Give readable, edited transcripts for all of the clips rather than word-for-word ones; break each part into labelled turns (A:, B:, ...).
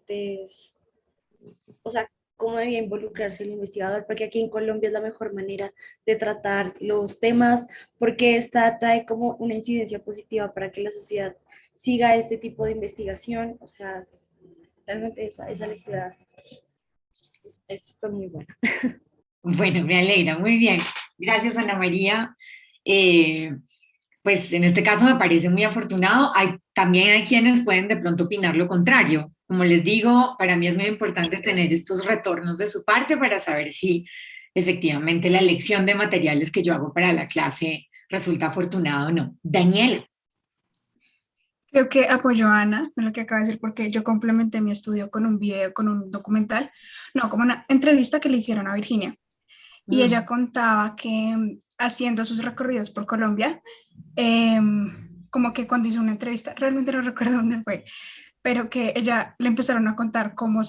A: realmente es, o sea, cómo debía involucrarse el investigador, porque aquí en Colombia es la mejor manera de tratar los temas, porque esta trae como una incidencia positiva para que la sociedad siga este tipo de investigación. O sea, realmente esa lectura fue muy buena.
B: Bueno, me alegra, muy bien. Gracias, Ana María. Eh, pues en este caso me parece muy afortunado. También hay quienes pueden de pronto opinar lo contrario. Como les digo, para mí es muy importante tener estos retornos de su parte para saber si efectivamente la elección de materiales que yo hago para la clase resulta afortunada o no. Daniela.
C: Creo que apoyo a Ana en lo que acaba de decir porque yo complementé mi estudio con un video, con un documental, no, como una entrevista que le hicieron a Virginia. Y ella
B: Mm.
C: contaba que haciendo sus recorridos por Colombia, como que cuando hizo una entrevista, realmente no recuerdo dónde fue, pero que ella le empezaron a contar cómo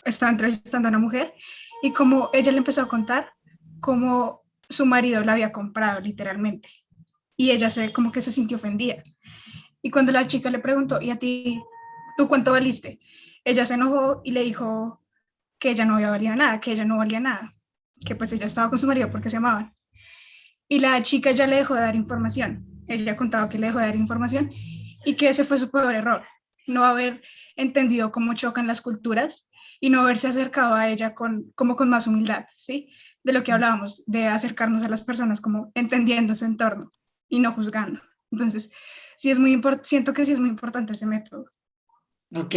C: estaba entrevistando a una mujer y cómo ella le empezó a contar cómo su marido la había comprado literalmente. Y ella como que se sintió ofendida. Y cuando la chica le preguntó, ¿y a ti, tú cuánto valiste? Ella se enojó y le dijo que ella no había valido nada, que ella no valía nada, que pues ella estaba con su marido porque se amaban. Y la chica ya le dejó de dar información. Ella contaba que le dejó de dar información y que ese fue su peor error, no haber entendido cómo chocan las culturas y no haberse acercado a ella como con más humildad, ¿sí? De lo que hablábamos, de acercarnos a las personas como entendiendo su entorno y no juzgando. Entonces, siento que sí es muy importante ese método.
B: Ok.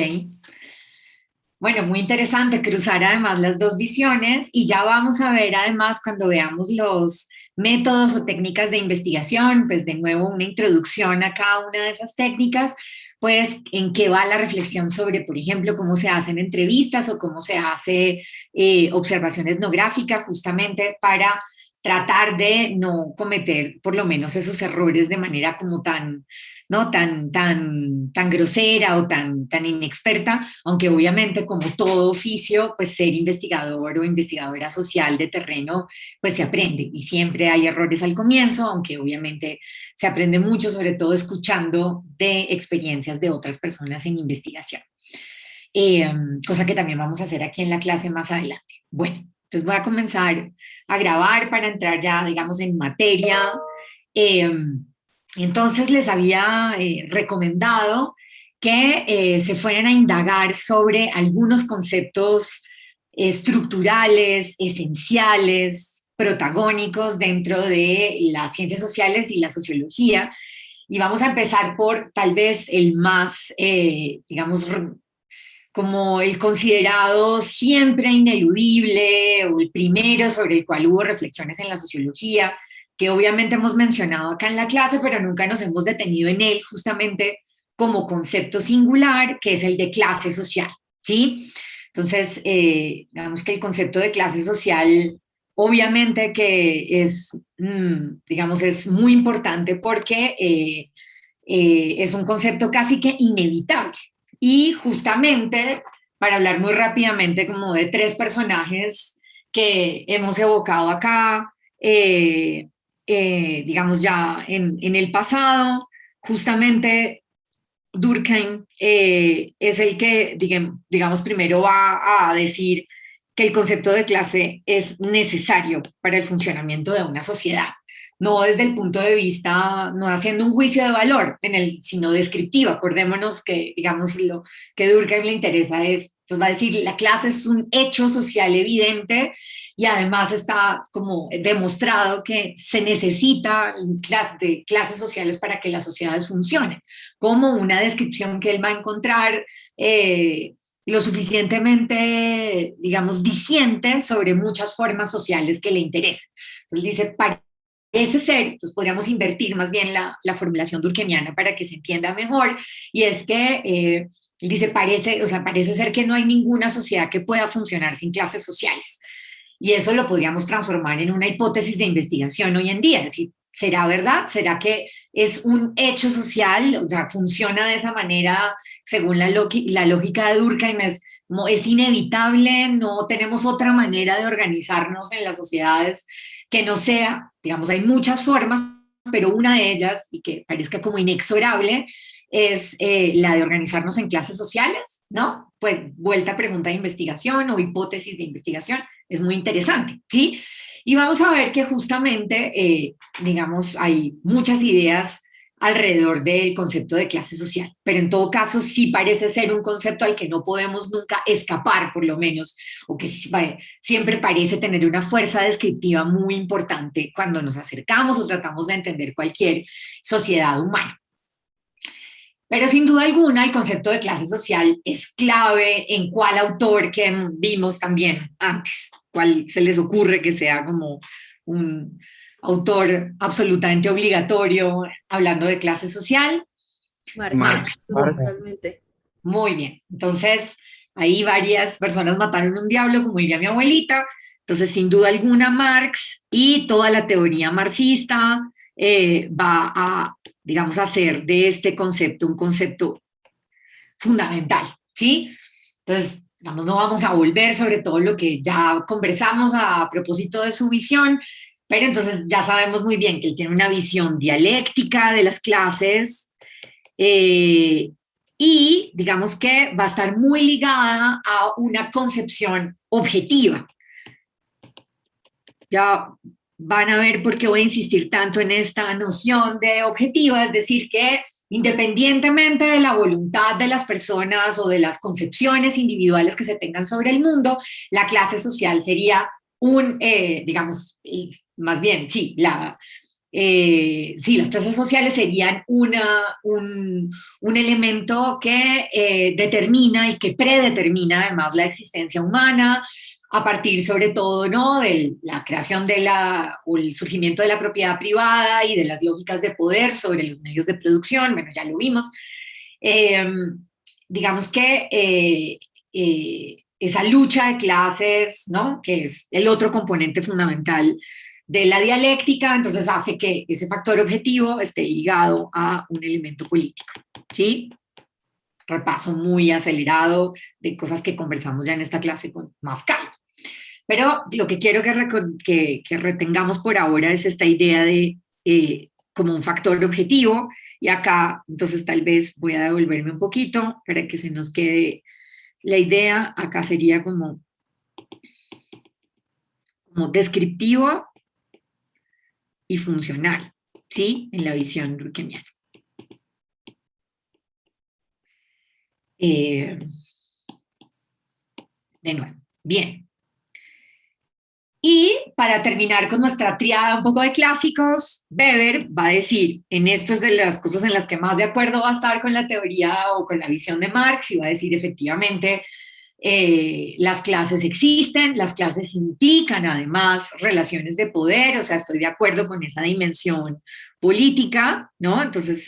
B: Bueno, muy interesante cruzar además las dos visiones y ya vamos a ver además cuando veamos los métodos o técnicas de investigación, pues de nuevo una introducción a cada una de esas técnicas, pues en qué va la reflexión sobre, por ejemplo, cómo se hacen entrevistas o cómo se hace observación etnográfica justamente para tratar de no cometer por lo menos esos errores de manera como tan, ¿no? Tan grosera o tan inexperta, aunque obviamente como todo oficio, pues ser investigador o investigadora social de terreno, pues se aprende y siempre hay errores al comienzo, aunque obviamente se aprende mucho, sobre todo escuchando de experiencias de otras personas en investigación. Eh, Cosa que también vamos a hacer aquí en la clase más adelante. Bueno, entonces voy a comenzar a grabar para entrar ya, digamos, en materia. Eh, entonces les había recomendado que se fueran a indagar sobre algunos conceptos estructurales, esenciales, protagónicos dentro de las ciencias sociales y la sociología. Y vamos a empezar por tal vez el más, digamos, como el considerado siempre ineludible o el primero sobre el cual hubo reflexiones en la sociología, que obviamente hemos mencionado acá en la clase, pero nunca nos hemos detenido en él justamente como concepto singular, que es el de clase social, ¿sí? Entonces, digamos que el concepto de clase social, obviamente que es, digamos, es muy importante porque es un concepto casi que inevitable. Y justamente, para hablar muy rápidamente como de tres personajes que hemos evocado acá, digamos ya en el pasado, justamente Durkheim es el que, digamos, primero va a decir que el concepto de clase es necesario para el funcionamiento de una sociedad, no desde el punto de vista, no haciendo un juicio de valor, sino descriptivo. Acordémonos que, digamos, lo que Durkheim le interesa es, pues va a decir, la clase es un hecho social evidente y además está como demostrado que se necesita de clases sociales para que las sociedades funcionen, como una descripción que él va a encontrar lo suficientemente, digamos, diciente sobre muchas formas sociales que le interesan. Entonces dice, parece ser, entonces podríamos invertir más bien la formulación durkheimiana para que se entienda mejor, y es que dice, parece ser que no hay ninguna sociedad que pueda funcionar sin clases sociales. Y eso lo podríamos transformar en una hipótesis de investigación hoy en día. Es decir, ¿será verdad? ¿Será que es un hecho social? O sea, funciona de esa manera según la lógica de Durkheim. Es inevitable, no tenemos otra manera de organizarnos en las sociedades que no sea, digamos, hay muchas formas, pero una de ellas, y que parezca como inexorable, es la de organizarnos en clases sociales, ¿no? Pues vuelta a pregunta de investigación o hipótesis de investigación, es muy interesante, ¿sí? Y vamos a ver que justamente, digamos, hay muchas ideas alrededor del concepto de clase social, pero en todo caso sí parece ser un concepto al que no podemos nunca escapar, por lo menos, o que siempre parece tener una fuerza descriptiva muy importante cuando nos acercamos o tratamos de entender cualquier sociedad humana. Pero sin duda alguna el concepto de clase social es clave en cuál autor que vimos también antes, cuál se les ocurre que sea como un autor absolutamente obligatorio hablando de clase social.
A: Marx,
D: Marx.
A: totalmente.
B: Muy bien, entonces ahí varias personas mataron un diablo, como diría mi abuelita. Entonces, sin duda alguna, Marx y toda la teoría marxista va a, digamos, hacer de este concepto un concepto fundamental, ¿sí? Entonces, digamos, no vamos a volver sobre todo lo que ya conversamos a propósito de su visión, pero entonces ya sabemos muy bien que él tiene una visión dialéctica de las clases, y digamos que va a estar muy ligada a una concepción objetiva. Ya van a ver por qué voy a insistir tanto en esta noción de objetiva, es decir, que independientemente de la voluntad de las personas o de las concepciones individuales que se tengan sobre el mundo, la clase social sería digamos, más bien, sí, las clases sociales serían un elemento que determina y que predetermina además la existencia humana, a partir sobre todo, ¿no?, de la creación o el surgimiento de la propiedad privada y de las lógicas de poder sobre los medios de producción. Bueno, ya lo vimos. Digamos que esa lucha de clases, ¿no?, que es el otro componente fundamental de la dialéctica, entonces hace que ese factor objetivo esté ligado a un elemento político, ¿sí? Repaso muy acelerado de cosas que conversamos ya en esta clase con más calma. Pero lo que quiero que retengamos por ahora es esta idea de como un factor objetivo, y acá entonces tal vez voy a devolverme un poquito para que se nos quede la idea. Acá sería como descriptivo y funcional, ¿sí? En la visión durkheimiana. De nuevo, bien. Y para terminar con nuestra triada un poco de clásicos, Weber va a decir, en esto es de las cosas en las que más de acuerdo va a estar con la teoría o con la visión de Marx, y va a decir efectivamente, las clases existen, las clases implican además relaciones de poder, o sea, estoy de acuerdo con esa dimensión política, ¿no? Entonces,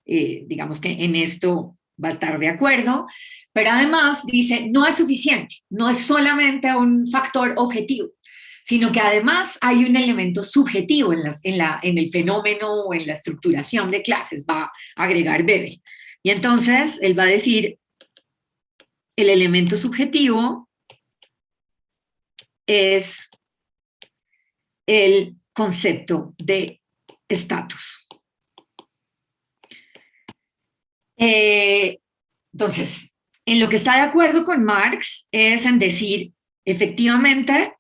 B: digamos que en esto va a estar de acuerdo, pero además dice, no es suficiente, no es solamente un factor objetivo, sino que además hay un elemento subjetivo en el fenómeno o en la estructuración de clases, va a agregar Weber. Y entonces él va a decir, el elemento subjetivo es el concepto de estatus. Entonces, en lo que está de acuerdo con Marx es en decir, efectivamente,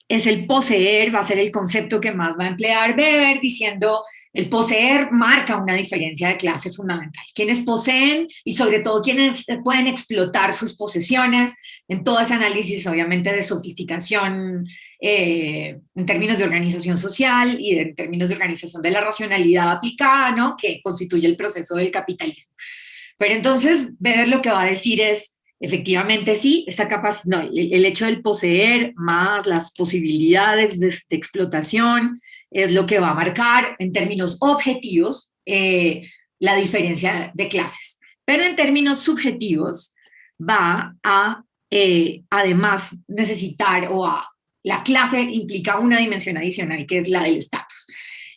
B: es el poseer, va a ser el concepto que más va a emplear Weber, diciendo el poseer marca una diferencia de clase fundamental. Quienes poseen y sobre todo quienes pueden explotar sus posesiones en todo ese análisis, obviamente, de sofisticación en términos de organización social y en términos de organización de la racionalidad aplicada, ¿no?, que constituye el proceso del capitalismo. Pero entonces Weber lo que va a decir es, efectivamente sí, el hecho del poseer más las posibilidades de explotación es lo que va a marcar en términos objetivos la diferencia de clases. Pero en términos subjetivos va a además necesitar, la clase implica una dimensión adicional que es la del estatus.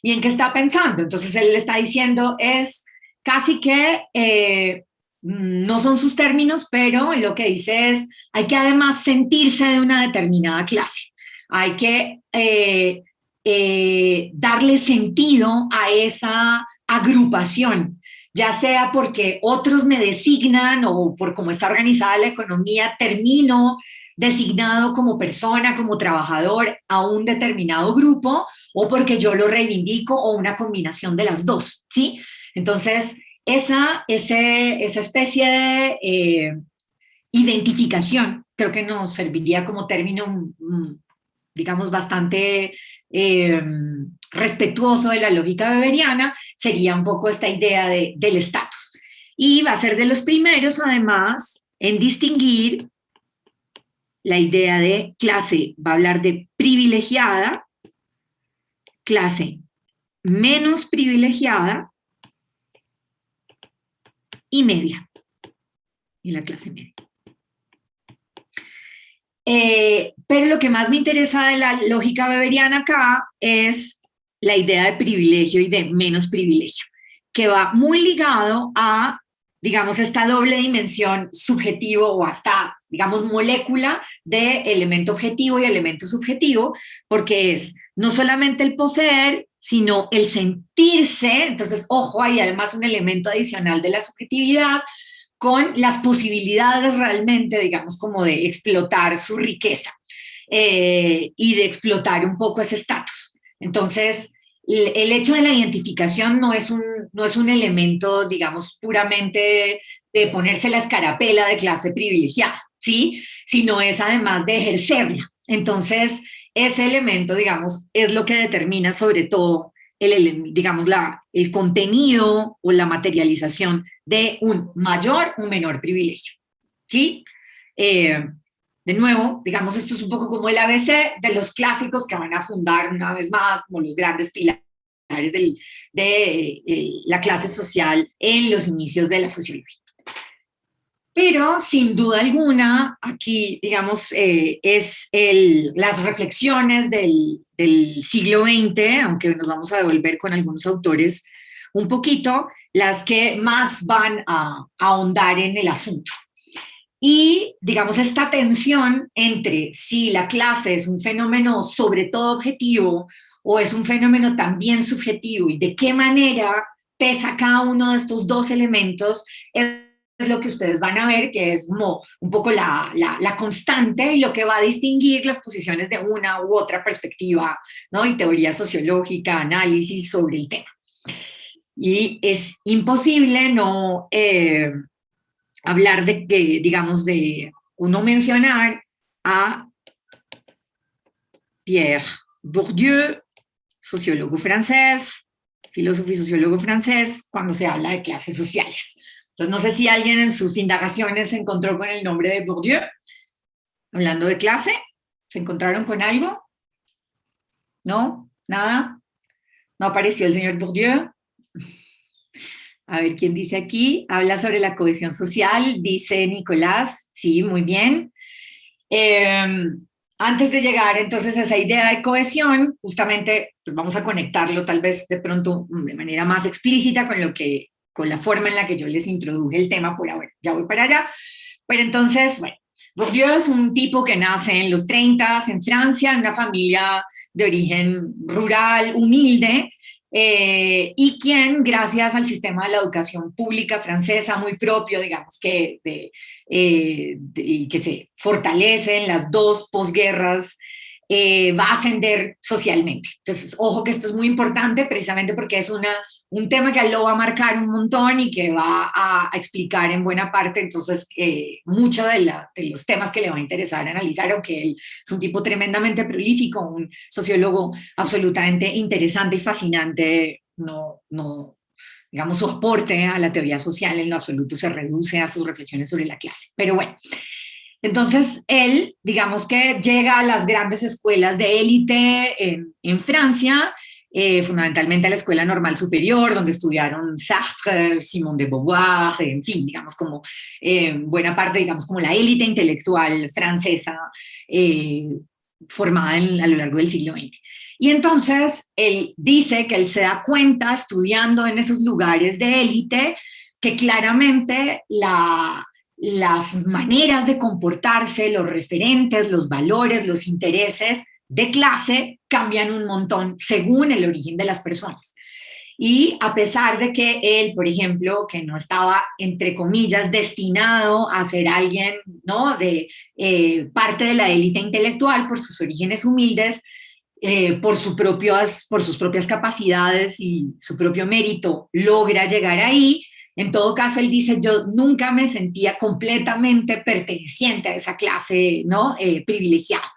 B: ¿Y en qué está pensando? Entonces él le está diciendo es casi que no son sus términos, pero lo que dice es, hay que además sentirse de una determinada clase, hay que darle sentido a esa agrupación, ya sea porque otros me designan o por cómo está organizada la economía, termino designado como persona, como trabajador a un determinado grupo, o porque yo lo reivindico, o una combinación de las dos, ¿sí? Entonces, esa especie de identificación creo que nos serviría como término, digamos, bastante respetuoso de la lógica weberiana, sería un poco esta idea del estatus. Y va a ser de los primeros, además, en distinguir la idea de clase. Va a hablar de privilegiada, clase menos privilegiada y media. Y la clase media. Pero lo que más me interesa de la lógica weberiana acá es la idea de privilegio y de menos privilegio, que va muy ligado a, digamos, esta doble dimensión subjetivo o hasta, digamos, molécula de elemento objetivo y elemento subjetivo, porque es no solamente el poseer, sino el sentirse. Entonces, ojo, hay además un elemento adicional de la subjetividad, con las posibilidades realmente, digamos, como de explotar su riqueza y de explotar un poco ese estatus. Entonces, el hecho de la identificación no es un elemento, digamos, puramente de ponerse la escarapela de clase privilegiada, ¿sí? Sino es además de ejercerla. Entonces, ese elemento, digamos, es lo que determina sobre todo digamos, el contenido o la materialización de un mayor o menor privilegio, ¿sí? De nuevo, digamos, esto es un poco como el ABC de los clásicos que van a fundar una vez más como los grandes pilares de la clase social en los inicios de la sociología. Pero, sin duda alguna, aquí, digamos, las reflexiones del siglo XX, aunque nos vamos a devolver con algunos autores un poquito, las que más van a ahondar en el asunto. Y, digamos, esta tensión entre si la clase es un fenómeno sobre todo objetivo o es un fenómeno también subjetivo y de qué manera pesa cada uno de estos dos elementos, es lo que ustedes van a ver, que es como un poco la constante y lo que va a distinguir las posiciones de una u otra perspectiva, ¿no? Y teoría sociológica, análisis sobre el tema. Y es imposible no hablar digamos, de uno mencionar a Pierre Bourdieu, sociólogo francés, filósofo y sociólogo francés, cuando se habla de clases sociales. Entonces, no sé si alguien en sus indagaciones se encontró con el nombre de Bourdieu, hablando de clase. ¿Se encontraron con algo? ¿No? ¿Nada? ¿No apareció el señor Bourdieu? A ver, ¿quién dice aquí? Habla sobre la cohesión social, dice Nicolás. Sí, muy bien. Antes de llegar entonces a esa idea de cohesión, justamente pues vamos a conectarlo tal vez de pronto de manera más explícita con la forma en la que yo les introduje el tema por ahora. Ya voy para allá. Pero entonces, bueno, Bourdieu es un tipo que nace en los 30 en Francia, en una familia de origen rural, humilde, y quien, gracias al sistema de la educación pública francesa, muy propio, digamos, que se fortalece en las dos posguerras, va a ascender socialmente. Entonces, ojo que esto es muy importante precisamente porque es un tema que lo va a marcar un montón y que va a explicar en buena parte, entonces, muchos de los temas que le va a interesar analizar, aunque él es un tipo tremendamente prolífico, un sociólogo absolutamente interesante y fascinante, digamos, su aporte a la teoría social en lo absoluto se reduce a sus reflexiones sobre la clase. Pero bueno, entonces él, digamos que llega a las grandes escuelas de élite en Francia, fundamentalmente a la Escuela Normal Superior, donde estudiaron Sartre, Simone de Beauvoir, en fin, digamos como buena parte, digamos como la élite intelectual francesa formada a lo largo del siglo XX. Y entonces él dice que él se da cuenta, estudiando en esos lugares de élite, que claramente las maneras de comportarse, los referentes, los valores, los intereses de clase cambian un montón según el origen de las personas. Y a pesar de que él, por ejemplo, que no estaba, entre comillas, destinado a ser alguien, ¿no?, de parte de la élite intelectual por sus orígenes humildes, por sus propias capacidades y su propio mérito, logra llegar ahí. En todo caso, él dice, yo nunca me sentía completamente perteneciente a esa clase, ¿no?, privilegiada,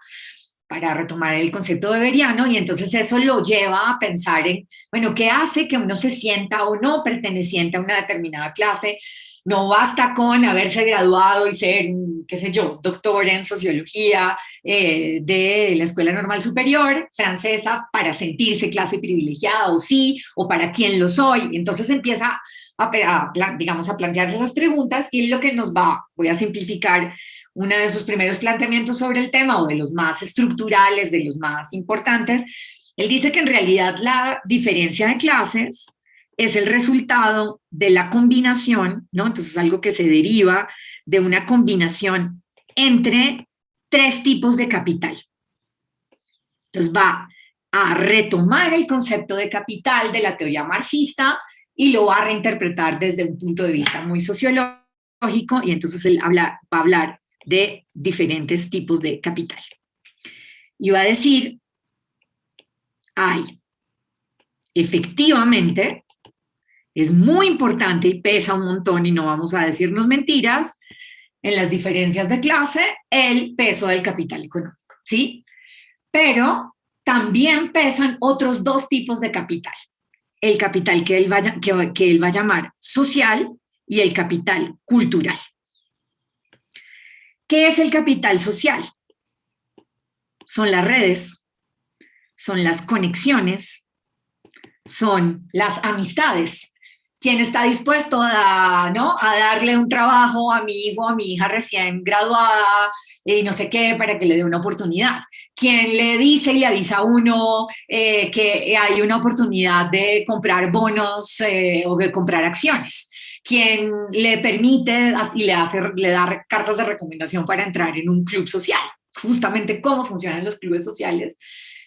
B: para retomar el concepto weberiano, y entonces eso lo lleva a pensar en, bueno, ¿qué hace que uno se sienta o no perteneciente a una determinada clase? No basta con haberse graduado y ser, qué sé yo, doctor en sociología de la Escuela Normal Superior francesa para sentirse clase privilegiada, o sí, o para quién lo soy. Entonces empieza digamos, a plantearse esas preguntas, y es lo que nos va, voy a simplificar, uno de sus primeros planteamientos sobre el tema, o de los más estructurales, de los más importantes. Él dice que en realidad la diferencia de clases es el resultado de la combinación, ¿no? Entonces, algo que se deriva de una combinación entre tres tipos de capital. Entonces, va a retomar el concepto de capital de la teoría marxista y lo va a reinterpretar desde un punto de vista muy sociológico, y entonces él va a hablar de diferentes tipos de capital. Y va a decir, efectivamente, es muy importante y pesa un montón, y no vamos a decirnos mentiras, en las diferencias de clase, el peso del capital económico, ¿sí? Pero también pesan otros dos tipos de capital. El capital que él va a llamar social, y el capital cultural. ¿Qué es el capital social? Son las redes, son las conexiones, son las amistades. ¿Quién está dispuesto a darle un trabajo a mi hijo, a mi hija recién graduada, y no sé qué, para que le dé una oportunidad? ¿Quién le dice y le avisa a uno que hay una oportunidad de comprar bonos o de comprar acciones? ¿Quién le permite y le da cartas de recomendación para entrar en un club social? Justamente cómo funcionan los clubes sociales.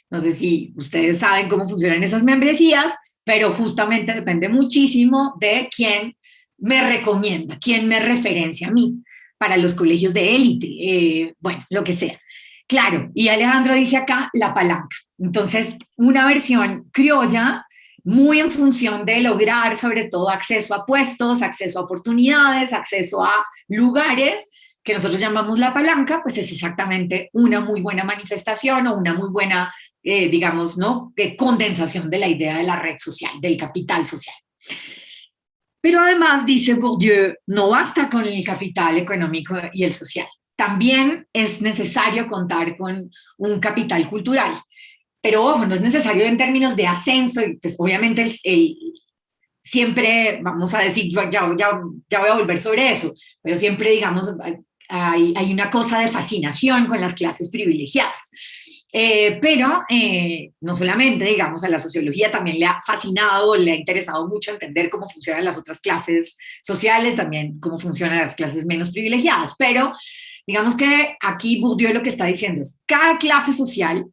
B: No sé si ustedes saben cómo funcionan esas membresías, pero justamente depende muchísimo de quién me recomienda, quién me referencia a mí para los colegios de élite, bueno, lo que sea. Claro, y Alejandro dice acá la palanca. Entonces, una versión criolla, muy en función de lograr sobre todo acceso a puestos, acceso a oportunidades, acceso a lugares, que nosotros llamamos la palanca, pues es exactamente una muy buena manifestación, o una muy buena, digamos, ¿no?, condensación de la idea de la red social, del capital social. Pero además, dice Bourdieu, no basta con el capital económico y el social. También es necesario contar con un capital cultural. Pero ojo, no es necesario en términos de ascenso, y pues obviamente siempre, vamos a decir, ya voy a volver sobre eso, pero siempre, digamos, hay una cosa de fascinación con las clases privilegiadas. Pero no solamente, digamos, a la sociología también le ha fascinado, le ha interesado mucho entender cómo funcionan las otras clases sociales, también cómo funcionan las clases menos privilegiadas. Pero digamos que aquí Bourdieu lo que está diciendo es, cada clase social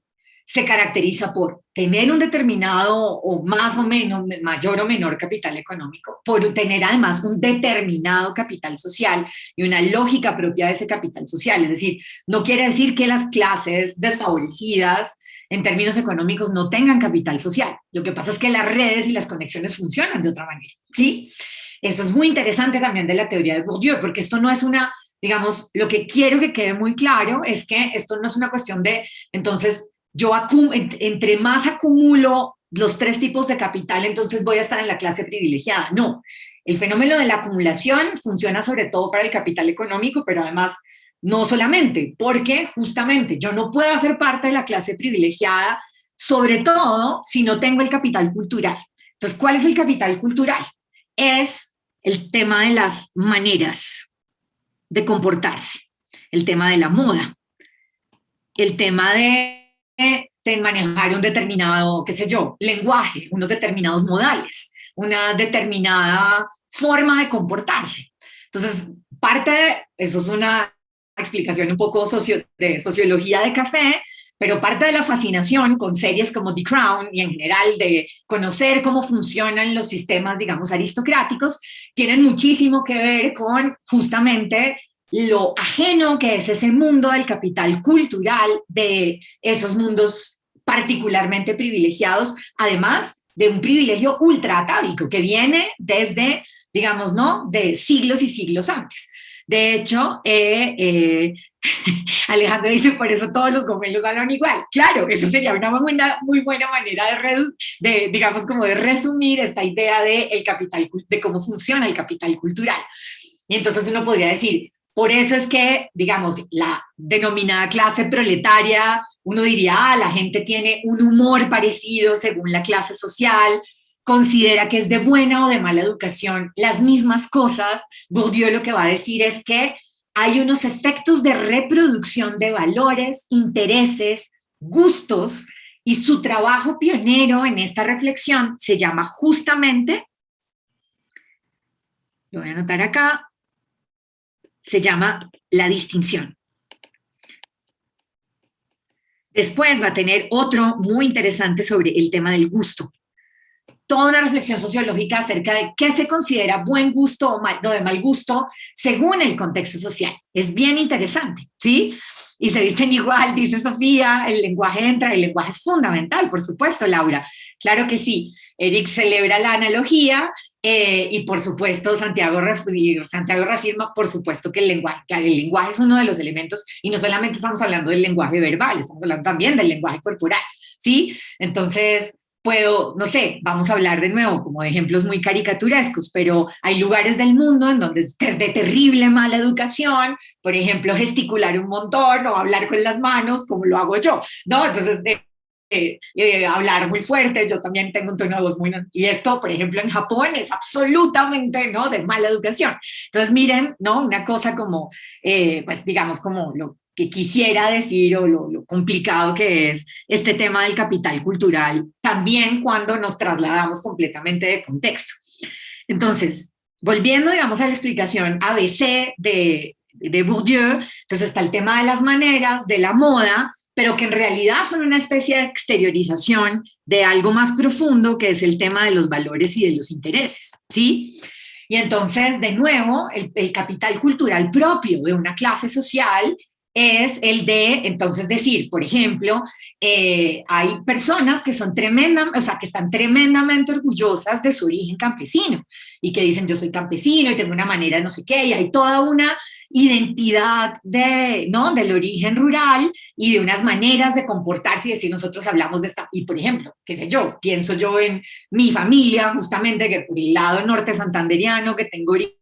B: se caracteriza por tener un determinado, o más o menos, mayor o menor capital económico, por tener además un determinado capital social y una lógica propia de ese capital social. Es decir, no quiere decir que las clases desfavorecidas en términos económicos no tengan capital social. Lo que pasa es que las redes y las conexiones funcionan de otra manera, ¿sí? Eso es muy interesante también de la teoría de Bourdieu, porque esto no es una, digamos, lo que quiero que quede muy claro es que esto no es una cuestión de, entonces, yo entre más acumulo los tres tipos de capital, entonces voy a estar en la clase privilegiada. No, el fenómeno de la acumulación funciona sobre todo para el capital económico, pero además no solamente, porque justamente yo no puedo hacer parte de la clase privilegiada, sobre todo si no tengo el capital cultural. Entonces, ¿cuál es el capital cultural? Es el tema de las maneras de comportarse, el tema de la moda, el tema de manejar un determinado, qué sé yo, lenguaje, unos determinados modales, una determinada forma de comportarse. Entonces, parte de eso es una explicación un poco de sociología de café, pero parte de la fascinación con series como The Crown y en general de conocer cómo funcionan los sistemas, digamos, aristocráticos, tienen muchísimo que ver con justamente lo ajeno que es ese mundo del capital cultural, de esos mundos particularmente privilegiados, además de un privilegio ultraatávico que viene desde, digamos, ¿no?, de siglos y siglos antes. De hecho, Alejandra dice, por eso todos los gomelos hablan igual. Claro, eso sería una muy buena manera digamos, como de resumir esta idea de, el capital, de cómo funciona el capital cultural. Y entonces uno podría decir, por eso es que, digamos, la denominada clase proletaria, uno diría, la gente tiene un humor parecido según la clase social, considera que es de buena o de mala educación las mismas cosas. Bourdieu lo que va a decir es que hay unos efectos de reproducción de valores, intereses, gustos, y su trabajo pionero en esta reflexión se llama justamente, lo voy a anotar acá, se llama la distinción. Después va a tener otro muy interesante sobre el tema del gusto. Toda una reflexión sociológica acerca de qué se considera buen gusto o de mal gusto según el contexto social. Es bien interesante, ¿sí? Y se visten igual, dice Sofía, el lenguaje entra, el lenguaje es fundamental, por supuesto, Laura. Claro que sí. Eric celebra la analogía y por supuesto Santiago reafirma, por supuesto, que el lenguaje es uno de los elementos, y no solamente estamos hablando del lenguaje verbal, estamos hablando también del lenguaje corporal, ¿sí? Entonces, no sé, vamos a hablar de nuevo como de ejemplos muy caricaturescos, pero hay lugares del mundo en donde es de terrible mala educación, por ejemplo, gesticular un montón o hablar con las manos, como lo hago yo, ¿no? Entonces, hablar muy fuerte, yo también tengo un tono de voz muy... Y esto, por ejemplo, en Japón es absolutamente, ¿no?, de mala educación. Entonces, miren, ¿no?, una cosa como, pues digamos, como lo que quisiera decir o lo complicado que es este tema del capital cultural, también cuando nos trasladamos completamente de contexto. Entonces, volviendo, digamos, a la explicación ABC de Bourdieu, entonces está el tema de las maneras, de la moda, pero que en realidad son una especie de exteriorización de algo más profundo, que es el tema de los valores y de los intereses, ¿sí? Y entonces, de nuevo, el capital cultural propio de una clase social es el de, entonces, decir, por ejemplo, hay personas que son que están tremendamente orgullosas de su origen campesino y que dicen, yo soy campesino y tengo una manera no sé qué, y hay toda una identidad ¿no?, del origen rural y de unas maneras de comportarse y decir, nosotros hablamos de esta, y por ejemplo, qué sé yo, pienso yo en mi familia, justamente, que por el lado norte santanderiano, que tengo origen,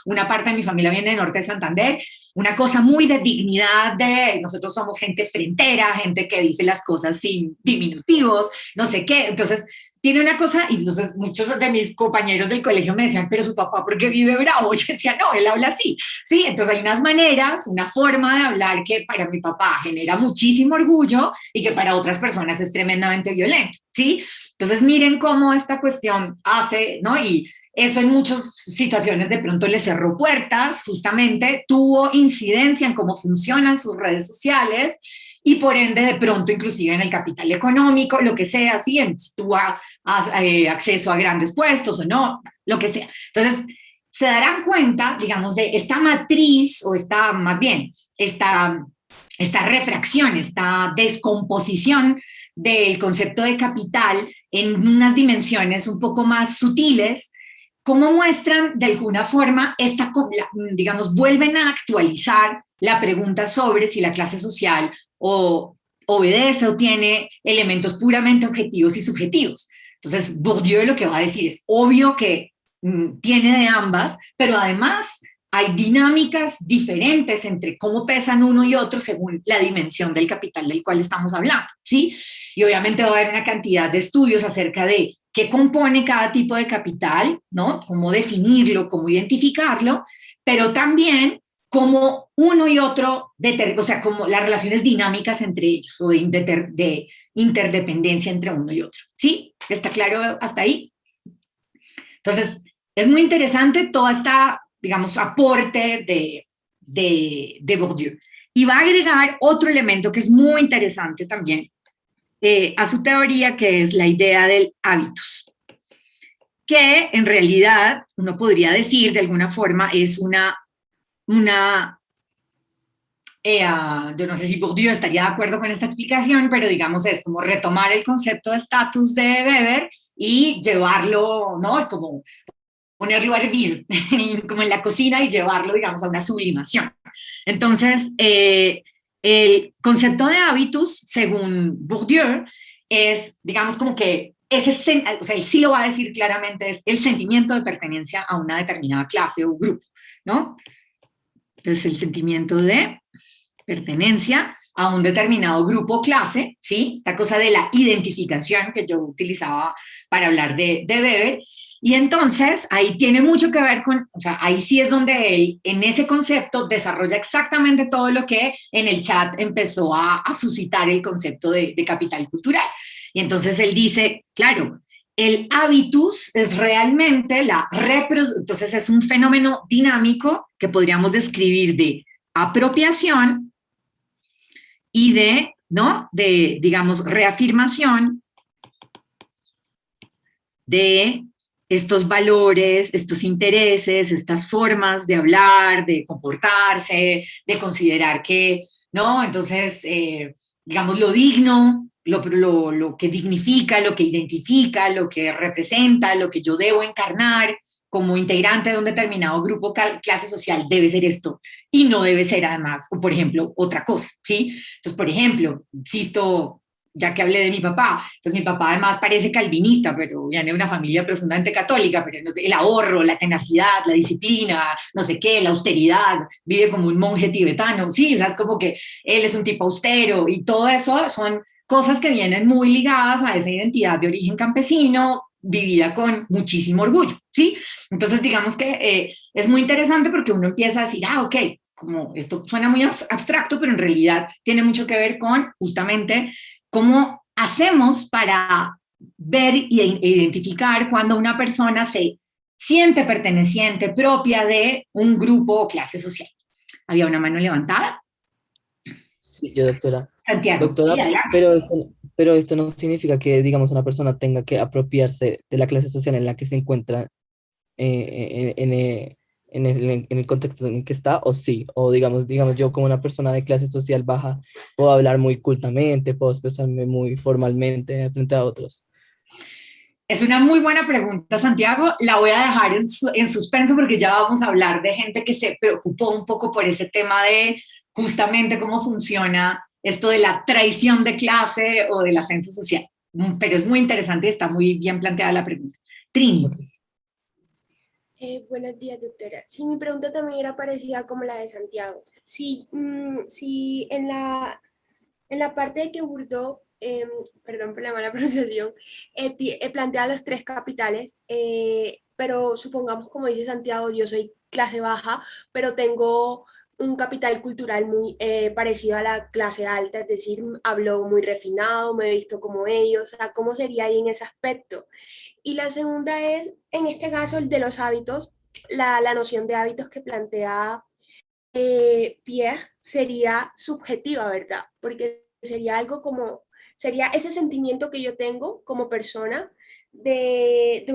B: una parte de mi familia viene de norte de Santander, una cosa muy de dignidad, de nosotros somos gente frentera, gente que dice las cosas sin diminutivos, no sé qué, entonces tiene una cosa, y entonces muchos de mis compañeros del colegio me decían, pero su papá, ¿por qué vive bravo? Yo decía, no, él habla así, ¿sí? Entonces hay unas maneras, una forma de hablar que para mi papá genera muchísimo orgullo y que para otras personas es tremendamente violento, ¿sí? Entonces miren cómo esta cuestión hace, ¿no? Y eso en muchas situaciones de pronto le cerró puertas, justamente tuvo incidencia en cómo funcionan sus redes sociales y por ende de pronto inclusive en el capital económico, lo que sea, ¿sí? Si tú has acceso a grandes puestos o no, lo que sea. Entonces, se darán cuenta, digamos, de esta matriz o más bien, esta refracción, esta descomposición del concepto de capital en unas dimensiones un poco más sutiles, cómo muestran de alguna forma digamos, vuelven a actualizar la pregunta sobre si la clase social obedece o tiene elementos puramente objetivos y subjetivos. Entonces, Bourdieu lo que va a decir es, obvio que tiene de ambas, pero además hay dinámicas diferentes entre cómo pesan uno y otro según la dimensión del capital del cual estamos hablando, ¿sí? Y obviamente va a haber una cantidad de estudios acerca de qué compone cada tipo de capital, ¿no? Cómo definirlo, cómo identificarlo, pero también cómo uno y otro, o sea, como las relaciones dinámicas entre ellos o de interdependencia entre uno y otro, ¿sí? ¿Está claro hasta ahí? Entonces, es muy interesante toda esta, digamos, aporte de Bourdieu. Y va a agregar otro elemento que es muy interesante también a su teoría, que es la idea del hábitus, que en realidad uno podría decir de alguna forma es yo no sé si Bourdieu estaría de acuerdo con esta explicación, pero digamos es como retomar el concepto de estatus de Weber y llevarlo, ¿no? Como ponerlo a hervir, como en la cocina, y llevarlo, digamos, a una sublimación. Entonces, el concepto de hábitus, según Bourdieu, es, digamos, como que o sea, él sí lo va a decir claramente, es el sentimiento de pertenencia a una determinada clase o grupo, ¿no? Entonces, el sentimiento de pertenencia a un determinado grupo o clase, ¿sí? Esta cosa de la identificación que yo utilizaba para hablar de Weber. Y entonces ahí tiene mucho que ver con, o sea, ahí sí es donde él, en ese concepto, desarrolla exactamente todo lo que en el chat empezó a suscitar el concepto de capital cultural. Y entonces él dice, claro, el hábitus es realmente entonces es un fenómeno dinámico que podríamos describir de apropiación y de, ¿no? De, digamos, reafirmación de estos valores, estos intereses, estas formas de hablar, de comportarse, de considerar que, ¿no? Entonces, digamos, lo digno, lo que dignifica, lo que identifica, lo que representa, lo que yo debo encarnar como integrante de un determinado grupo, clase social, debe ser esto, y no debe ser además, o por ejemplo, otra cosa, ¿sí? Entonces, por ejemplo, insisto, ya que hablé de mi papá, entonces mi papá además parece calvinista, pero viene de una familia profundamente católica, pero el ahorro, la tenacidad, la disciplina, no sé qué, la austeridad, vive como un monje tibetano, sí, o sea, es como que él es un tipo austero, y todo eso son cosas que vienen muy ligadas a esa identidad de origen campesino, vivida con muchísimo orgullo, ¿sí? Entonces, digamos que es muy interesante porque uno empieza a decir, ok, como esto suena muy abstracto, pero en realidad tiene mucho que ver con justamente cómo hacemos para ver e identificar cuando una persona se siente perteneciente, propia de un grupo o clase social. Había una mano levantada.
D: Sí, yo, doctora.
B: Santiago,
D: Doctora,
B: sí, adelante.
D: pero esto no significa que, digamos, una persona tenga que apropiarse de la clase social en la que se encuentra en el contexto en el que está, o sí, o digamos, yo como una persona de clase social baja, puedo hablar muy cultamente, puedo expresarme muy formalmente frente a otros.
B: Es una muy buena pregunta, Santiago. La voy a dejar en suspenso porque ya vamos a hablar de gente que se preocupó un poco por ese tema de justamente cómo funciona esto de la traición de clase o del ascenso social. Pero es muy interesante y está muy bien planteada la pregunta. Trini.
D: Okay.
E: Buenos días, doctora. Sí, mi pregunta también era parecida como la de Santiago. Sí, sí, en la parte de que Bourdieu, perdón por la mala pronunciación, plantea los tres capitales, pero supongamos, como dice Santiago, yo soy clase baja, pero tengo un capital cultural muy parecido a la clase alta, es decir, hablo muy refinado, me he visto como ellos, o sea, ¿cómo sería ahí en ese aspecto? Y la segunda es, en este caso, el de los hábitos, la noción de hábitos que plantea Pierre sería subjetiva, ¿verdad? Porque sería algo como, sería ese sentimiento que yo tengo como persona que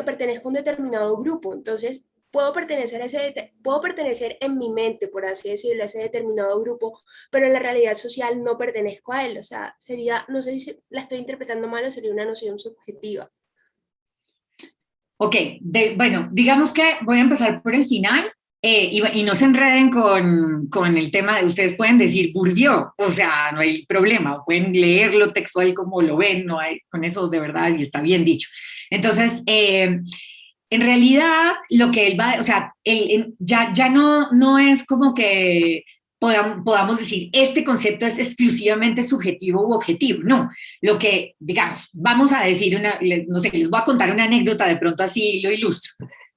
E: pertenezco a un determinado grupo. Entonces, puedo pertenecer en mi mente, por así decirlo, a ese determinado grupo, pero en la realidad social no pertenezco a él. O sea, sería, no sé si la estoy interpretando mal o sería una noción subjetiva.
B: Ok, bueno, digamos que voy a empezar por el final y no se enreden con el tema de ustedes pueden decir Bourdieu, o sea, no hay problema, pueden leerlo textual como lo ven, no hay, con eso de verdad y está bien dicho. Entonces, en realidad, lo que él va, o sea, ya no es como que podamos decir, este concepto es exclusivamente subjetivo u objetivo, no, lo que, digamos, vamos a decir, no sé, les voy a contar una anécdota, de pronto así lo ilustro.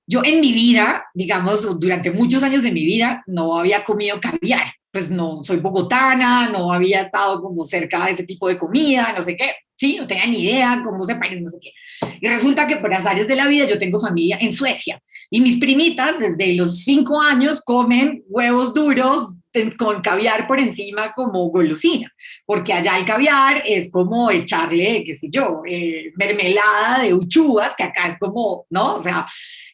B: Yo en mi vida, digamos, durante muchos años de mi vida, no había comido caviar, pues no, soy bogotana, no había estado como cerca de ese tipo de comida, no sé qué, sí, no tenía ni idea cómo se parece, no sé qué. Y resulta que por azares de la vida yo tengo familia en Suecia y mis primitas desde los 5 años comen huevos duros con caviar por encima como golosina, porque allá el caviar es como echarle, qué sé yo, mermelada de uchuvas, que acá es como, ¿no? O sea,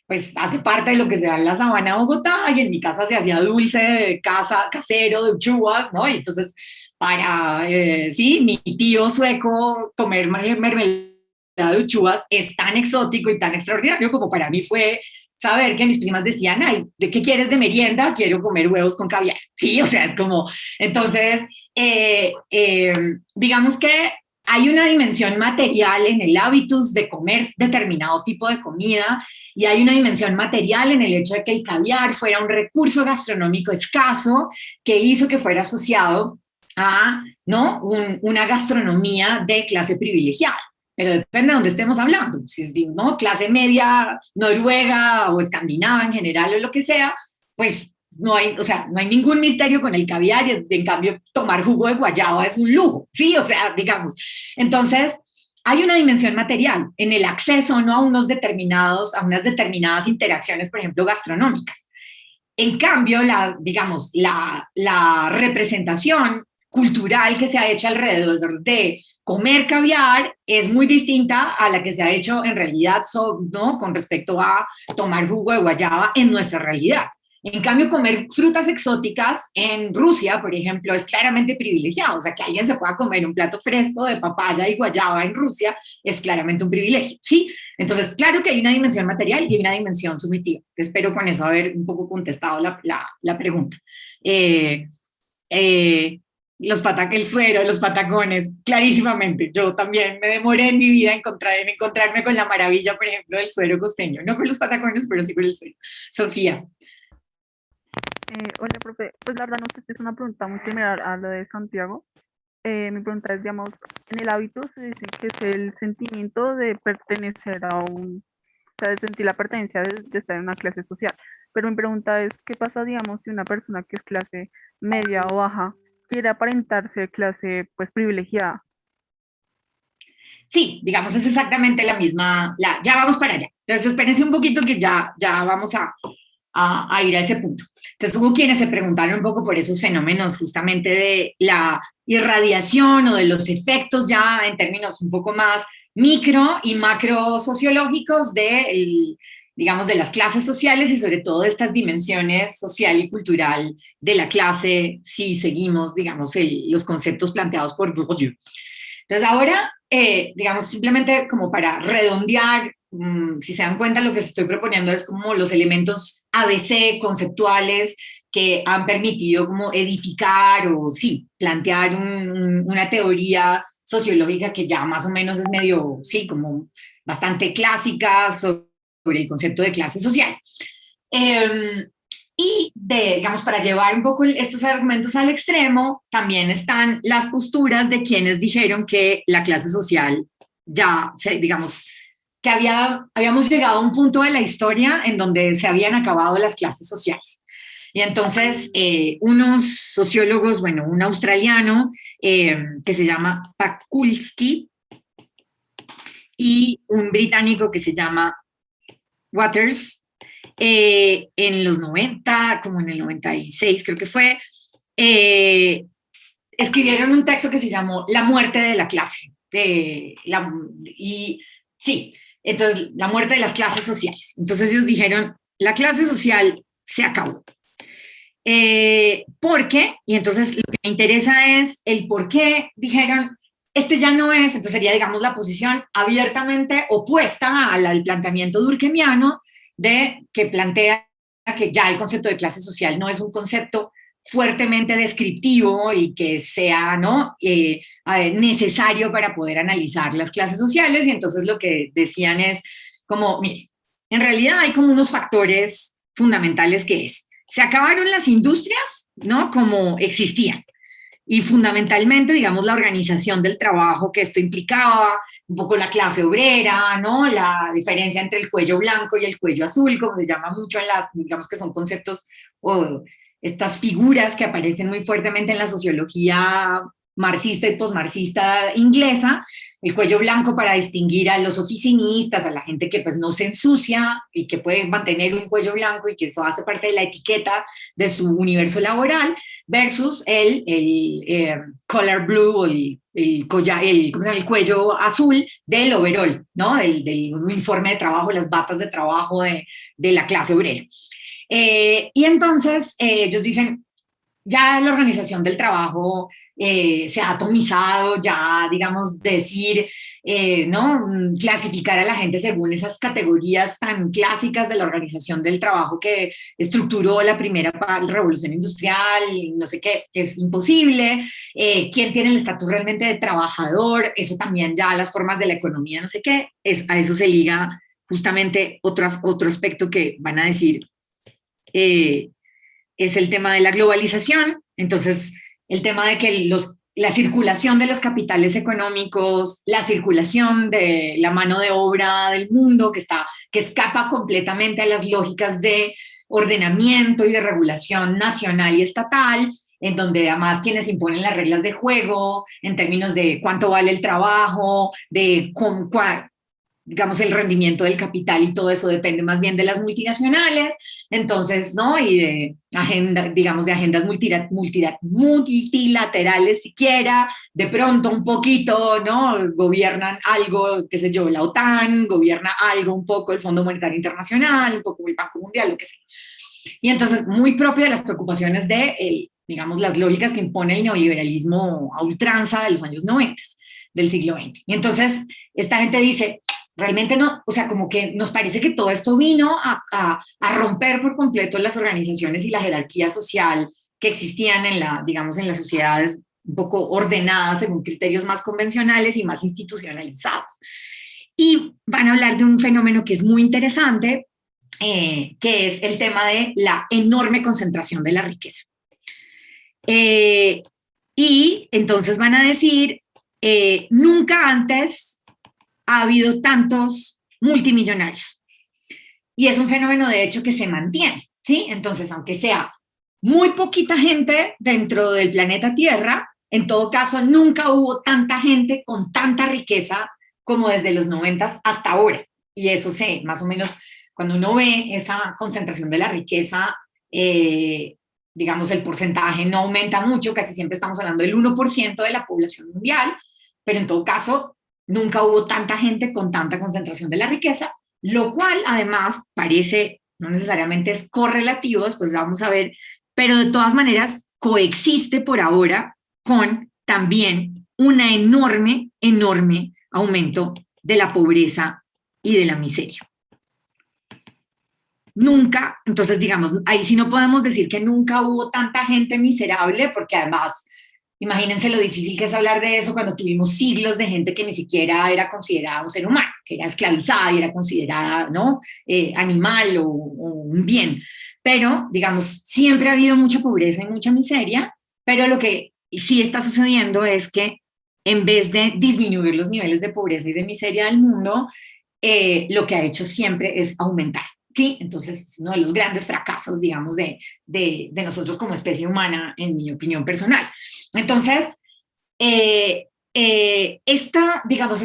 B: pues hace parte de lo que se da en la sabana de Bogotá, y en mi casa se hacía dulce de casa, casero de uchuvas, ¿no? Y entonces, para, sí, mi tío sueco comer mermelada de uchuvas es tan exótico y tan extraordinario como para mí fue saber que mis primas decían, ay, ¿de qué quieres de merienda? Quiero comer huevos con caviar. Sí, o sea, es como, entonces, digamos que hay una dimensión material en el hábitus de comer determinado tipo de comida, y hay una dimensión material en el hecho de que el caviar fuera un recurso gastronómico escaso que hizo que fuera asociado a, ¿no? Una gastronomía de clase privilegiada. Pero depende de dónde estemos hablando. Si es, ¿no?, clase media noruega o escandinava en general o lo que sea, pues no hay, o sea, no hay ningún misterio con el caviar, y en cambio tomar jugo de guayaba es un lujo, ¿sí? O sea, digamos. Entonces, hay una dimensión material en el acceso, ¿no?, a unas determinadas interacciones, por ejemplo, gastronómicas. En cambio, digamos, la representación cultural que se ha hecho alrededor de comer caviar es muy distinta a la que se ha hecho en realidad, ¿no?, con respecto a tomar jugo de guayaba en nuestra realidad. En cambio, comer frutas exóticas en Rusia, por ejemplo, es claramente privilegiado. O sea, que alguien se pueda comer un plato fresco de papaya y guayaba en Rusia es claramente un privilegio, ¿sí? Entonces, claro que hay una dimensión material y una dimensión subjetiva. Espero con eso haber un poco contestado la pregunta. El suero, los patacones, clarísimamente. Yo también me demoré en mi vida en encontrarme con la maravilla, por ejemplo, del suero costeño. No con los patacones, pero sí con el suero. Sofía.
F: Hola, profe. Pues la verdad no sé si es una pregunta muy similar a la de Santiago. Mi pregunta es, digamos, en el hábito se dice que es el sentimiento de pertenecer a o sea, de sentir la pertenencia de estar en una clase social. Pero mi pregunta es, ¿qué pasa, digamos, si una persona que es clase media o baja quiere aparentarse clase, pues, privilegiada?
B: Sí, digamos, es exactamente la misma, ya vamos para allá. Entonces, espérense un poquito que ya vamos a ir a ese punto. Entonces, hubo quienes se preguntaron un poco por esos fenómenos justamente de la irradiación o de los efectos ya en términos un poco más micro y macro sociológicos digamos, de las clases sociales, y sobre todo de estas dimensiones social y cultural de la clase, si seguimos, digamos, los conceptos planteados por Bourdieu. Entonces, ahora, digamos, simplemente como para redondear, si se dan cuenta, lo que estoy proponiendo es como los elementos ABC conceptuales que han permitido como edificar o, sí, plantear una teoría sociológica que ya más o menos es medio, sí, como bastante clásica sobre el concepto de clase social. Y digamos, para llevar un poco estos argumentos al extremo, también están las posturas de quienes dijeron que la clase social ya, digamos, que habíamos llegado a un punto de la historia en donde se habían acabado las clases sociales. Y entonces, unos sociólogos, bueno, un australiano que se llama Pakulski y un británico que se llama Waters, en los 90, como en el 96 creo que fue, escribieron un texto que se llamó La muerte de la clase. Y sí, entonces la muerte de las clases sociales. Entonces ellos dijeron, la clase social se acabó. ¿Por qué? Y entonces lo que me interesa es el por qué dijeron, ya no es, entonces sería, digamos, la posición abiertamente opuesta al planteamiento durkheimiano, que plantea que ya el concepto de clase social no es un concepto fuertemente descriptivo y que sea, ¿no?, necesario para poder analizar las clases sociales. Y entonces lo que decían es como, mire, en realidad hay como unos factores fundamentales que se acabaron las industrias, ¿no?, como existían. Y fundamentalmente, digamos, la organización del trabajo que esto implicaba, un poco la clase obrera, ¿no?, la diferencia entre el cuello blanco y el cuello azul, como se llama mucho en digamos que son conceptos o estas figuras que aparecen muy fuertemente en la sociología marxista y posmarxista inglesa, el cuello blanco para distinguir a los oficinistas, a la gente que pues no se ensucia y que puede mantener un cuello blanco y que eso hace parte de la etiqueta de su universo laboral, versus el color blue o ¿cómo se llama? El cuello azul del overall, ¿no? Del uniforme de trabajo, las batas de trabajo de la clase obrera. Y entonces ellos dicen, ya la organización del trabajo se ha atomizado, ya, digamos, decir, ¿no? Clasificar a la gente según esas categorías tan clásicas de la organización del trabajo que estructuró la primera revolución industrial, no sé qué, es imposible. ¿Quién tiene el estatus realmente de trabajador? Eso también ya las formas de la economía, no sé qué, a eso se liga justamente otro aspecto que van a decir, es el tema de la globalización. Entonces, el tema de que la circulación de los capitales económicos, la circulación de la mano de obra del mundo, que escapa completamente a las lógicas de ordenamiento y de regulación nacional y estatal, en donde además quienes imponen las reglas de juego, en términos de cuánto vale el trabajo, de digamos, el rendimiento del capital y todo eso depende más bien de las multinacionales, entonces, ¿no? Y de digamos, de agendas multilaterales siquiera, de pronto un poquito, ¿no? Gobiernan algo, qué sé yo, la OTAN, gobierna algo un poco el Fondo Monetario Internacional, un poco el Banco Mundial, lo que sea. Y entonces, muy propio de las preocupaciones de, digamos, las lógicas que impone el neoliberalismo a ultranza de los años 90 del siglo XX. Y entonces, esta gente dice, realmente no, o sea, como que nos parece que todo esto vino a romper por completo las organizaciones y la jerarquía social que existían digamos, en las sociedades un poco ordenadas según criterios más convencionales y más institucionalizados. Y van a hablar de un fenómeno que es muy interesante, que es el tema de la enorme concentración de la riqueza. Y entonces van a decir, nunca antes ha habido tantos multimillonarios. Y es un fenómeno, de hecho, que se mantiene, ¿sí? Entonces, aunque sea muy poquita gente dentro del planeta Tierra, en todo caso, nunca hubo tanta gente con tanta riqueza como desde los 90 hasta ahora. Y eso más o menos, cuando uno ve esa concentración de la riqueza, digamos, el porcentaje no aumenta mucho, casi siempre estamos hablando del 1% de la población mundial, pero en todo caso, nunca hubo tanta gente con tanta concentración de la riqueza, lo cual además parece, no necesariamente es correlativo, después vamos a ver, pero de todas maneras coexiste por ahora con también un enorme aumento de la pobreza y de la miseria. Nunca, entonces digamos, ahí sí no podemos decir que nunca hubo tanta gente miserable, porque además, imagínense lo difícil que es hablar de eso cuando tuvimos siglos de gente que ni siquiera era considerada un ser humano, que era esclavizada y era considerada, ¿no? Animal o un bien. Pero, digamos, siempre ha habido mucha pobreza y mucha miseria, pero lo que sí está sucediendo es que en vez de disminuir los niveles de pobreza y de miseria del mundo, lo que ha hecho siempre es aumentar. Sí, entonces uno de los grandes fracasos, digamos, de nosotros como especie humana, en mi opinión personal. Entonces, digamos,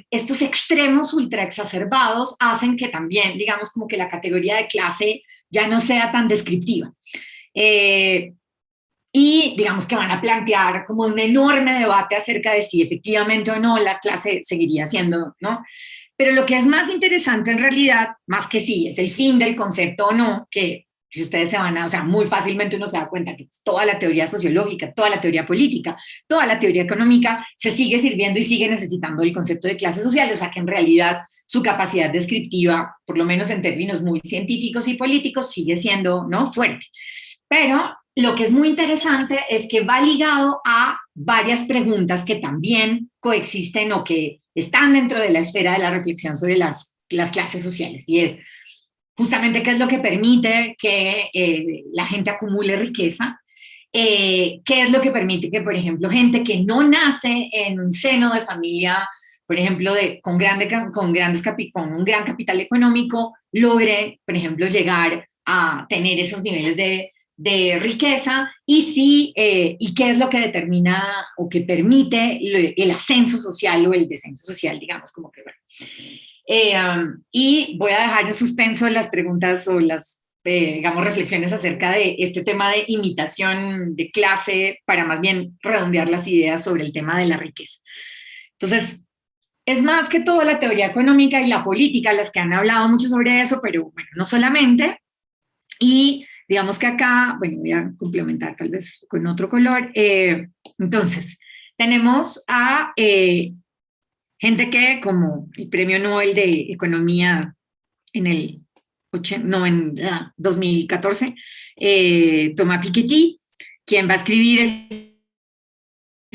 B: estos extremos ultra exacerbados hacen que también, digamos, como que la categoría de clase ya no sea tan descriptiva. Y digamos que van a plantear como un enorme debate acerca de si efectivamente o no la clase seguiría siendo, ¿no? Pero lo que es más interesante en realidad, más que sí, es el fin del concepto o no, que si ustedes o sea, muy fácilmente uno se da cuenta que toda la teoría sociológica, toda la teoría política, toda la teoría económica se sigue sirviendo y sigue necesitando el concepto de clase social, o sea que en realidad su capacidad descriptiva, por lo menos en términos muy científicos y políticos, sigue siendo, ¿no?, fuerte. Pero lo que es muy interesante es que va ligado a varias preguntas que también coexisten o que están dentro de la esfera de la reflexión sobre las clases sociales, y es justamente qué es lo que permite que la gente acumule riqueza, qué es lo que permite que, por ejemplo, gente que no nace en un seno de familia, por ejemplo, con un gran capital económico, logre, por ejemplo, llegar a tener esos niveles de riqueza y qué es lo que determina o que permite el ascenso social o el descenso social, digamos, como que bueno. Y voy a dejar en suspenso las preguntas o las, digamos, reflexiones acerca de este tema de imitación de clase para más bien redondear las ideas sobre el tema de la riqueza. Entonces, es más que todo la teoría económica y la política las que han hablado mucho sobre eso, pero bueno, no solamente. Y digamos que acá, bueno, voy a complementar tal vez con otro color. Entonces, tenemos a gente que, como el Premio Nobel de Economía en el 2014, Thomas Piketty, quien va a escribir el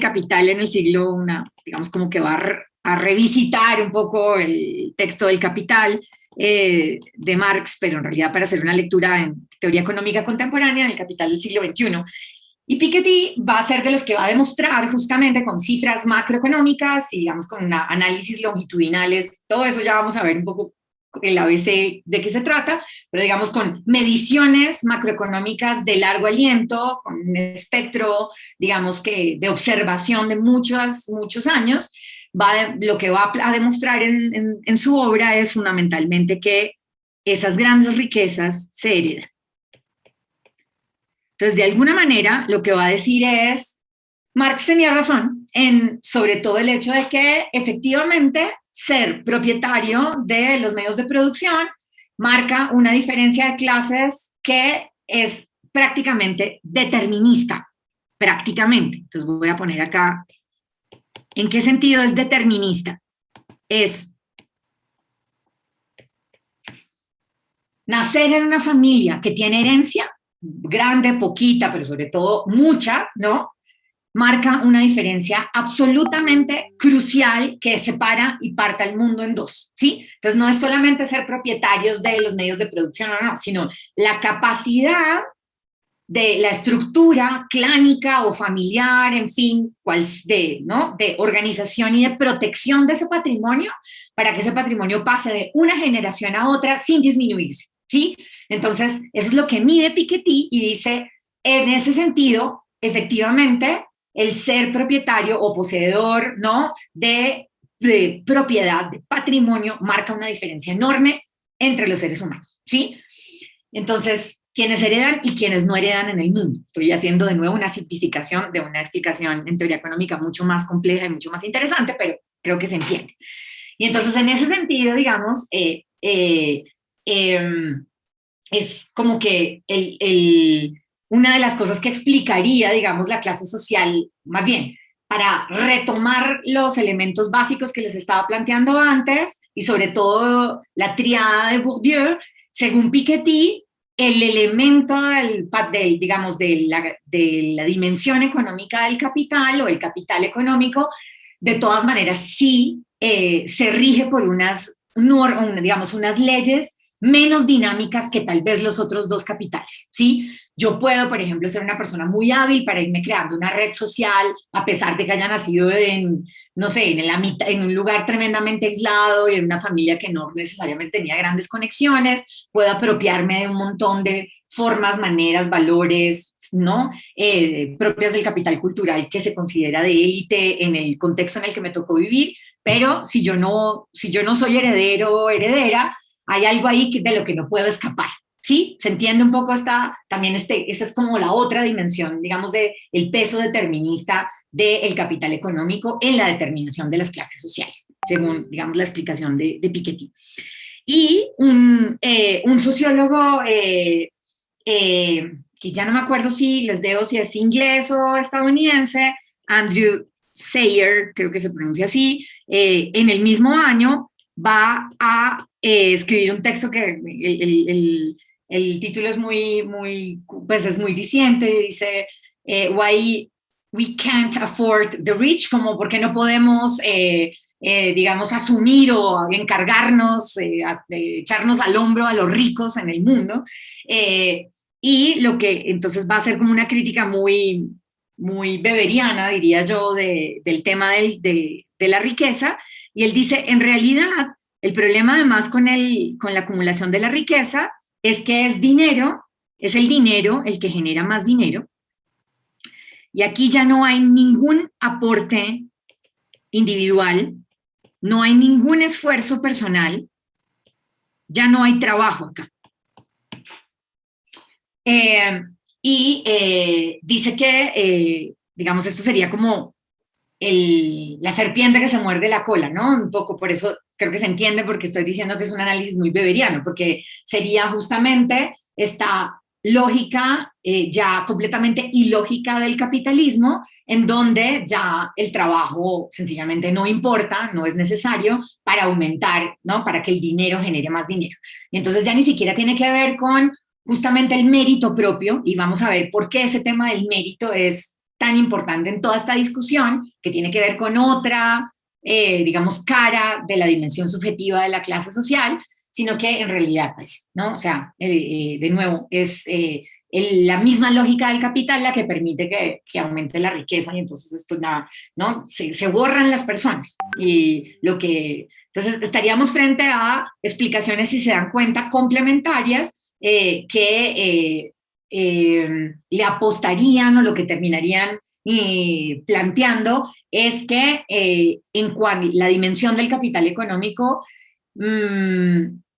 B: Capital en el siglo, digamos como que va a revisitar un poco el texto del Capital de Marx, pero en realidad para hacer una lectura en teoría económica contemporánea en el Capital del siglo XXI. Y Piketty va a ser de los que va a demostrar justamente con cifras macroeconómicas y digamos con análisis longitudinales, todo eso ya vamos a ver un poco el ABC de qué se trata, pero digamos con mediciones macroeconómicas de largo aliento, con un espectro, digamos que de observación de muchos años, lo que va a demostrar en su obra es fundamentalmente que esas grandes riquezas se heredan. Entonces, de alguna manera, lo que va a decir es, Marx tenía razón sobre todo el hecho de que efectivamente ser propietario de los medios de producción marca una diferencia de clases que es prácticamente determinista, prácticamente. Entonces voy a poner acá, ¿en qué sentido es determinista? Es nacer en una familia que tiene herencia, grande, poquita, pero sobre todo mucha, ¿no? Marca una diferencia absolutamente crucial que separa y parta el mundo en dos, ¿sí? Entonces no es solamente ser propietarios de los medios de producción, no, sino la capacidad de la estructura clánica o familiar, en fin, de organización y de protección de ese patrimonio para que ese patrimonio pase de una generación a otra sin disminuirse, ¿sí? Entonces, eso es lo que mide Piketty y dice, en ese sentido, efectivamente, el ser propietario o poseedor, ¿no?, de propiedad, de patrimonio, marca una diferencia enorme entre los seres humanos, ¿sí? Entonces, quienes heredan y quienes no heredan en el mundo. Estoy haciendo de nuevo una simplificación de una explicación en teoría económica mucho más compleja y mucho más interesante, pero creo que se entiende. Y entonces, en ese sentido, digamos, es como que una de las cosas que explicaría, digamos, la clase social, más bien, para retomar los elementos básicos que les estaba planteando antes, y sobre todo la tríada de Bourdieu, según Piketty, el elemento digamos, de la dimensión económica del capital o el capital económico, de todas maneras sí se rige por digamos, unas leyes menos dinámicas que tal vez los otros dos capitales, ¿sí? Yo puedo, por ejemplo, ser una persona muy hábil para irme creando una red social, a pesar de que haya nacido no sé, en un lugar tremendamente aislado y en una familia que no necesariamente tenía grandes conexiones, puedo apropiarme de un montón de formas, maneras, valores, ¿no? Propias del capital cultural que se considera de élite en el contexto en el que me tocó vivir, pero si yo no soy heredero o heredera, hay algo ahí de lo que no puedo escapar, ¿sí? Se entiende un poco esa es como la otra dimensión, digamos, del peso determinista del capital económico en la determinación de las clases sociales, según, digamos, la explicación de Piketty. Y un sociólogo, que ya no me acuerdo si es inglés o estadounidense, Andrew Sayer, creo que se pronuncia así, en el mismo año va a escribir un texto que el título es pues es muy diciente, dice Why we can't afford the rich, como por qué no podemos, digamos, asumir o encargarnos, de echarnos al hombro a los ricos en el mundo, y lo que entonces va a ser como una crítica muy beberiana, diría yo, del tema de la riqueza, y él dice, en realidad, el problema además con la acumulación de la riqueza es que es dinero es el dinero el que genera más dinero, y aquí ya no hay ningún aporte individual, no hay ningún esfuerzo personal, ya no hay trabajo acá. Dice que, digamos, esto sería como la serpiente que se muerde la cola, ¿no? Un poco por eso creo que se entiende porque estoy diciendo que es un análisis muy weberiano, porque sería justamente esta lógica ya completamente ilógica del capitalismo, en donde ya el trabajo sencillamente no importa, no es necesario para aumentar, ¿no? Para que el dinero genere más dinero. Y entonces ya ni siquiera tiene que ver con justamente el mérito propio, y vamos a ver por qué ese tema del mérito es tan importante en toda esta discusión, que tiene que ver con otra, digamos, cara de la dimensión subjetiva de la clase social, sino que en realidad, pues, ¿no? O sea, de nuevo, es la misma lógica del capital la que permite que aumente la riqueza, y entonces esto nada, ¿no? Se borran las personas. Y entonces estaríamos frente a explicaciones, si se dan cuenta, complementarias, que le apostarían, o lo que terminarían planteando es que en cuanto la dimensión del capital económico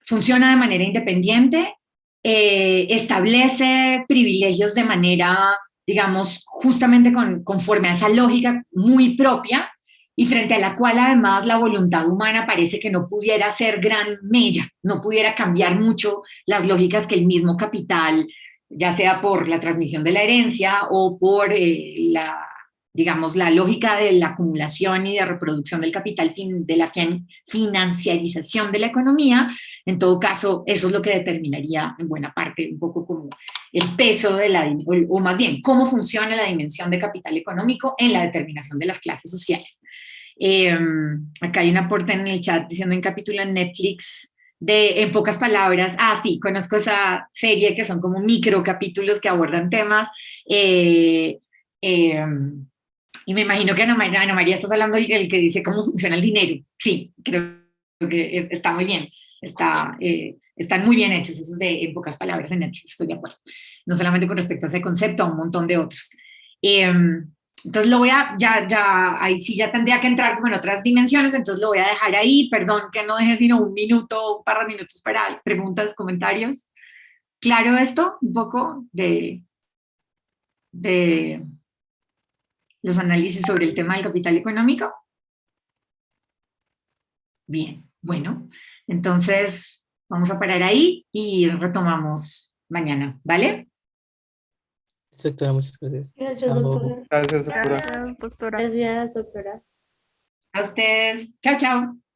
B: funciona de manera independiente, establece privilegios de manera, digamos, justamente conforme a esa lógica muy propia, y frente a la cual además la voluntad humana parece que no pudiera hacer gran mella, no pudiera cambiar mucho las lógicas que el mismo capital, ya sea por la transmisión de la herencia o por digamos, la lógica de la acumulación y de reproducción del capital, de la financiarización de la economía. En todo caso, eso es lo que determinaría en buena parte un poco como el peso o más bien, cómo funciona la dimensión de capital económico en la determinación de las clases sociales. Acá hay un aporte en el chat diciendo en capítulo en Netflix en pocas palabras, sí, conozco esa serie que son como micro capítulos que abordan temas, y me imagino que Ana María estás hablando del que dice cómo funciona el dinero. Sí, creo que está muy bien, están muy bien hechos esos en pocas palabras en Netflix, estoy de acuerdo, no solamente con respecto a ese concepto, a un montón de otros. Entonces lo voy a, ahí sí ya tendría que entrar como en otras dimensiones, entonces lo voy a dejar ahí, perdón que no deje sino un minuto, un par de minutos para preguntas, comentarios. ¿Claro esto? Un poco de los análisis sobre el tema del capital económico. Bien, bueno, entonces vamos a parar ahí y retomamos mañana, ¿vale?
D: Doctora, muchas gracias.
A: Gracias,
D: Chao.
A: doctora.
G: Gracias, doctora.
F: Gracias, doctora.
A: Gracias, doctora.
B: A ustedes. Chao, chao.